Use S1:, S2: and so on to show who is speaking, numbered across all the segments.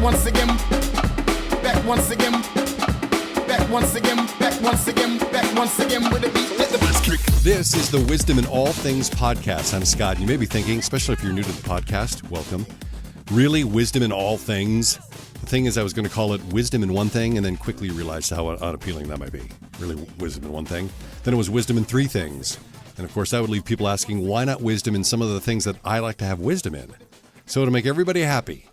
S1: once again, back once again, back once again, back once again, back once again with a beat. Let the bass kick.
S2: This is the Wisdom in All Things podcast. I'm Scott. You may be thinking, especially if you're new to the podcast, welcome. Really, wisdom in all things? The thing is, I was going to call it wisdom in one thing and then quickly realized how unappealing that might be. Really, wisdom in one thing. Then it was wisdom in three things. And of course, that would leave people asking, why not wisdom in some of the things that I like to have wisdom in? So to make everybody happy,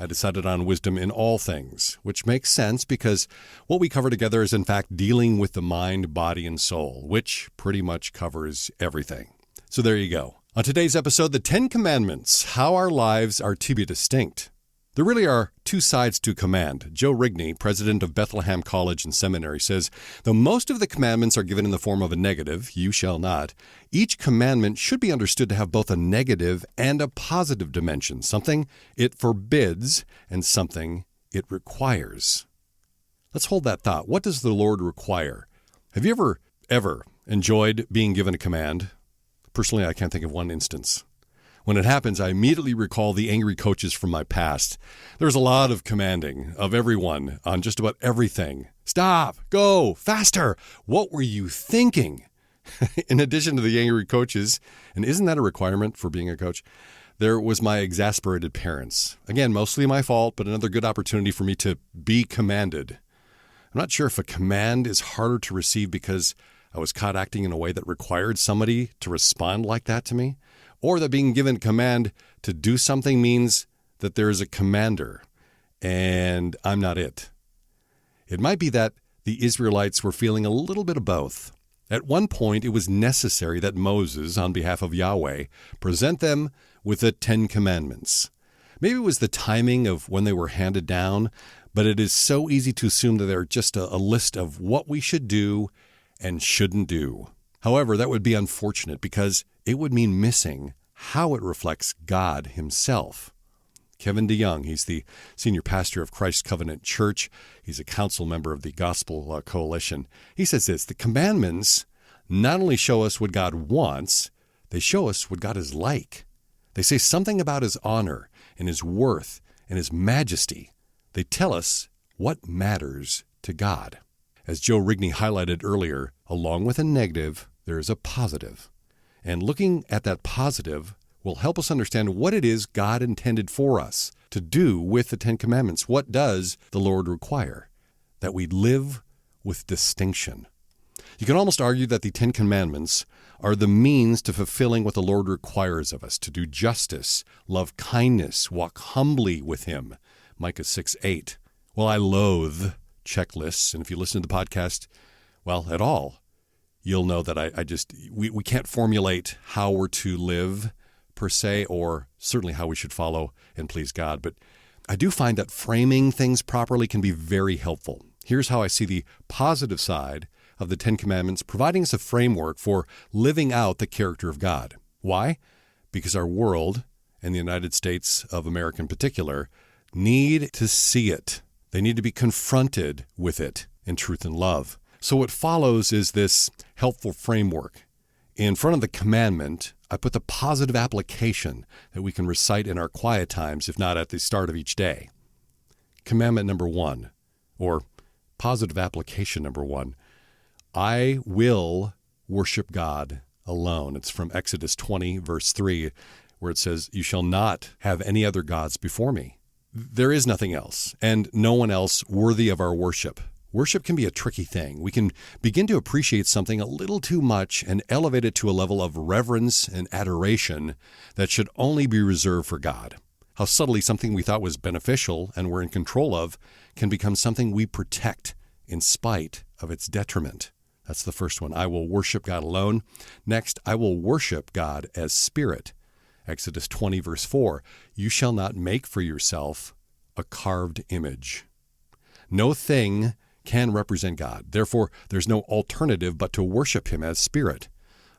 S2: I decided on wisdom in all things, which makes sense because what we cover together is in fact dealing with the mind, body, and soul, which pretty much covers everything. So there you go. On today's episode, the 10 Commandments, how our lives are to be distinct. There really are two sides to command. Joe Rigney, president of Bethlehem College and Seminary, says, though most of the commandments are given in the form of a negative, you shall not, each commandment should be understood to have both a negative and a positive dimension, something it forbids and something it requires. Let's hold that thought. What does the Lord require? Have you ever enjoyed being given a command? Personally, I can't think of one instance. When it happens, I immediately recall the angry coaches from my past. There's a lot of commanding of everyone on just about everything. Stop, go, faster. What were you thinking? In addition to the angry coaches, and isn't that a requirement for being a coach? There was my exasperated parents. Again, mostly my fault, but another good opportunity for me to be commanded. I'm not sure if a command is harder to receive because I was caught acting in a way that required somebody to respond like that to me, or that being given command to do something means that there is a commander, and I'm not it. It might be that the Israelites were feeling a little bit of both. At one point, it was necessary that Moses, on behalf of Yahweh, present them with the 10 Commandments. Maybe it was the timing of when they were handed down, but it is so easy to assume that they're just a list of what we should do and shouldn't do. However, that would be unfortunate because it would mean missing how it reflects God himself. Kevin DeYoung, he's the senior pastor of Christ Covenant Church. He's a council member of the Gospel Coalition. He says this, the commandments not only show us what God wants, they show us what God is like. They say something about his honor and his worth and his majesty. They tell us what matters to God. As Joe Rigney highlighted earlier, along with a negative, there is a positive. And looking at that positive will help us understand what it is God intended for us to do with the 10 Commandments. What does the Lord require? That we live with distinction. You can almost argue that the 10 Commandments are the means to fulfilling what the Lord requires of us, to do justice, love kindness, walk humbly with him. Micah 6:8. Well, I loathe checklists, and if you listen to the podcast, well, at all, you'll know that we can't formulate how we're to live per se, or certainly how we should follow and please God. But I do find that framing things properly can be very helpful. Here's how I see the positive side of the 10 Commandments, providing us a framework for living out the character of God. Why? Because our world, and the United States of America in particular, need to see it. They need to be confronted with it in truth and love. So what follows is this helpful framework. In front of the commandment, I put the positive application that we can recite in our quiet times, if not at the start of each day. Commandment number 1, or positive application number 1, I will worship God alone. It's from Exodus 20, verse 3, where it says, you shall not have any other gods before me. There is nothing else, and no one else worthy of our worship. Worship can be a tricky thing. We can begin to appreciate something a little too much and elevate it to a level of reverence and adoration that should only be reserved for God. How subtly something we thought was beneficial and were in control of can become something we protect in spite of its detriment. That's the first one. I will worship God alone. Next, I will worship God as spirit. Exodus 20, verse 4, you shall not make for yourself a carved image. No thing can represent God. Therefore, there's no alternative but to worship him as spirit.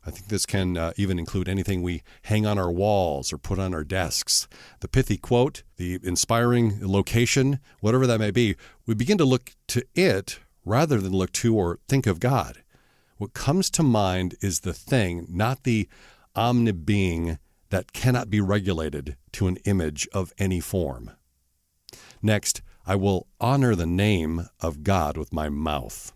S2: I think this can even include anything we hang on our walls or put on our desks. The pithy quote, the inspiring location, whatever that may be, we begin to look to it rather than look to or think of God. What comes to mind is the thing, not the omni-being that cannot be regulated to an image of any form. Next, I will honor the name of God with my mouth.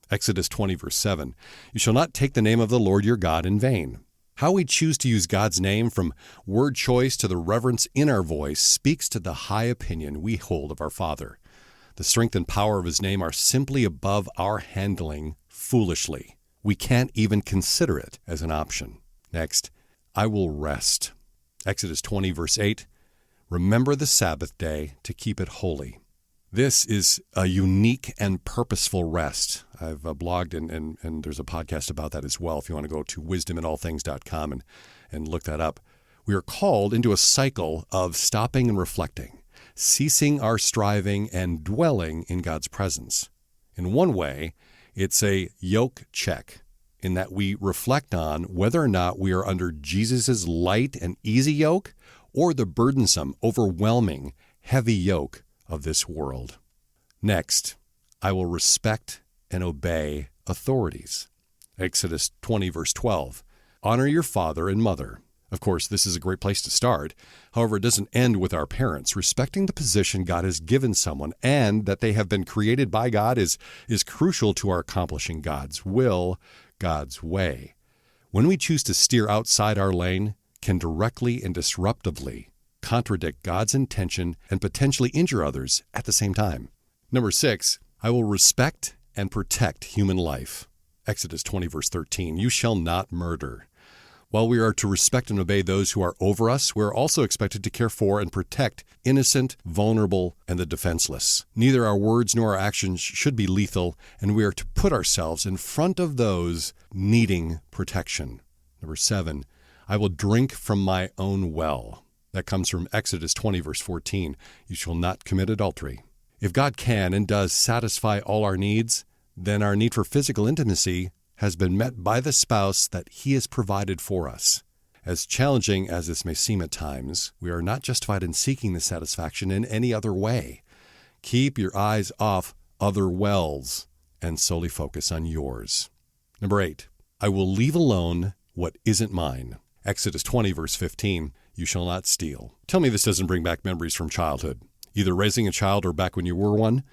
S2: Exodus 20, verse 7. You shall not take the name of the Lord your God in vain. How we choose to use God's name, from word choice to the reverence in our voice, speaks to the high opinion we hold of our Father. The strength and power of his name are simply above our handling foolishly. We can't even consider it as an option. Next, I will rest. Exodus 20, verse 8. Remember the Sabbath day to keep it holy. This is a unique and purposeful rest. I've blogged and there's a podcast about that as well if you want to go to wisdominallthings.com and look that up. We are called into a cycle of stopping and reflecting, ceasing our striving and dwelling in God's presence. In one way, it's a yoke check in that we reflect on whether or not we are under Jesus' light and easy yoke or the burdensome, overwhelming, heavy yoke of this world. Next, I will respect and obey authorities. Exodus 20, verse 12. Honor your father and mother. Of course, this is a great place to start. However, it doesn't end with our parents. Respecting the position God has given someone and that they have been created by God is crucial to our accomplishing God's will, God's way. When we choose to steer outside our lane, can directly and disruptively contradict God's intention and potentially injure others at the same time. Number 6, I will respect and protect human life. Exodus 20, verse 13, you shall not murder. While we are to respect and obey those who are over us, we are also expected to care for and protect innocent, vulnerable, and the defenseless. Neither our words nor our actions should be lethal, and we are to put ourselves in front of those needing protection. Number 7, I will drink from my own well. That comes from Exodus 20, verse 14. You shall not commit adultery. If God can and does satisfy all our needs, then our need for physical intimacy has been met by the spouse that he has provided for us. As challenging as this may seem at times, we are not justified in seeking this satisfaction in any other way. Keep your eyes off other wells and solely focus on yours. Number 8, I will leave alone what isn't mine. Exodus 20, verse 15. You shall not steal. Tell me this doesn't bring back memories from childhood, either raising a child or back when you were one.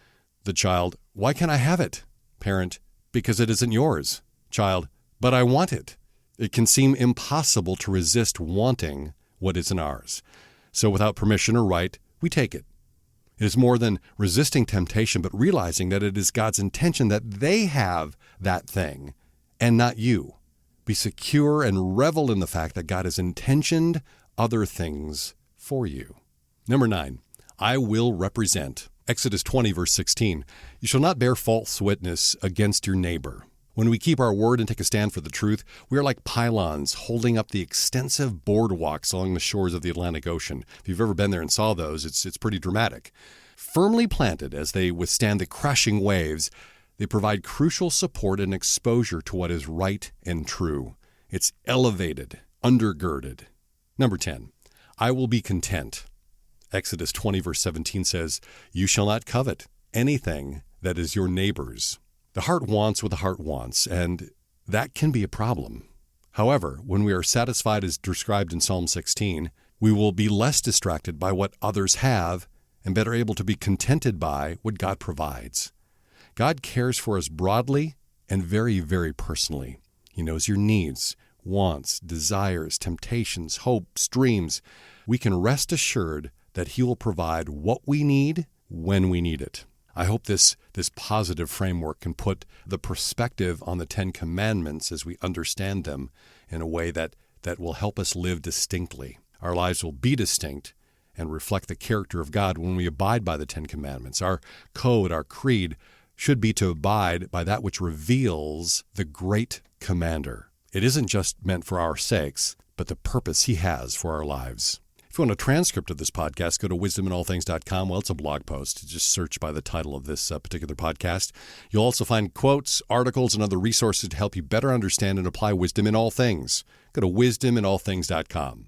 S2: The child, why can't I have it? Parent, because it isn't yours. Child, but I want it. It can seem impossible to resist wanting what isn't ours. So without permission or right, we take it. It is more than resisting temptation, but realizing that it is God's intention that they have that thing and not you. Be secure and revel in the fact that God has intentioned other things for you. Number 9, I will represent. Exodus 20, verse 16. You shall not bear false witness against your neighbor. When we keep our word and take a stand for the truth, we are like pylons holding up the extensive boardwalks along the shores of the Atlantic Ocean. If you've ever been there and saw those, it's pretty dramatic. Firmly planted as they withstand the crashing waves, they provide crucial support and exposure to what is right and true. It's elevated, undergirded. Number 10, I will be content. Exodus 20, verse 17 says, you shall not covet anything that is your neighbor's. The heart wants what the heart wants, and that can be a problem. However, when we are satisfied as described in Psalm 16, we will be less distracted by what others have and better able to be contented by what God provides. God cares for us broadly and very, very personally. He knows your needs, wants, desires, temptations, hopes, dreams. We can rest assured that He will provide what we need when we need it. I hope this positive framework can put the perspective on the 10 Commandments as we understand them in a way that will help us live distinctly. Our lives will be distinct and reflect the character of God when we abide by the 10 Commandments. Our code, our creed, should be to abide by that which reveals the great commander. It isn't just meant for our sakes, but the purpose He has for our lives. If you want a transcript of this podcast, go to wisdominallthings.com. Well, it's a blog post. Just search by the title of this particular podcast. You'll also find quotes, articles, and other resources to help you better understand and apply wisdom in all things. Go to wisdominallthings.com.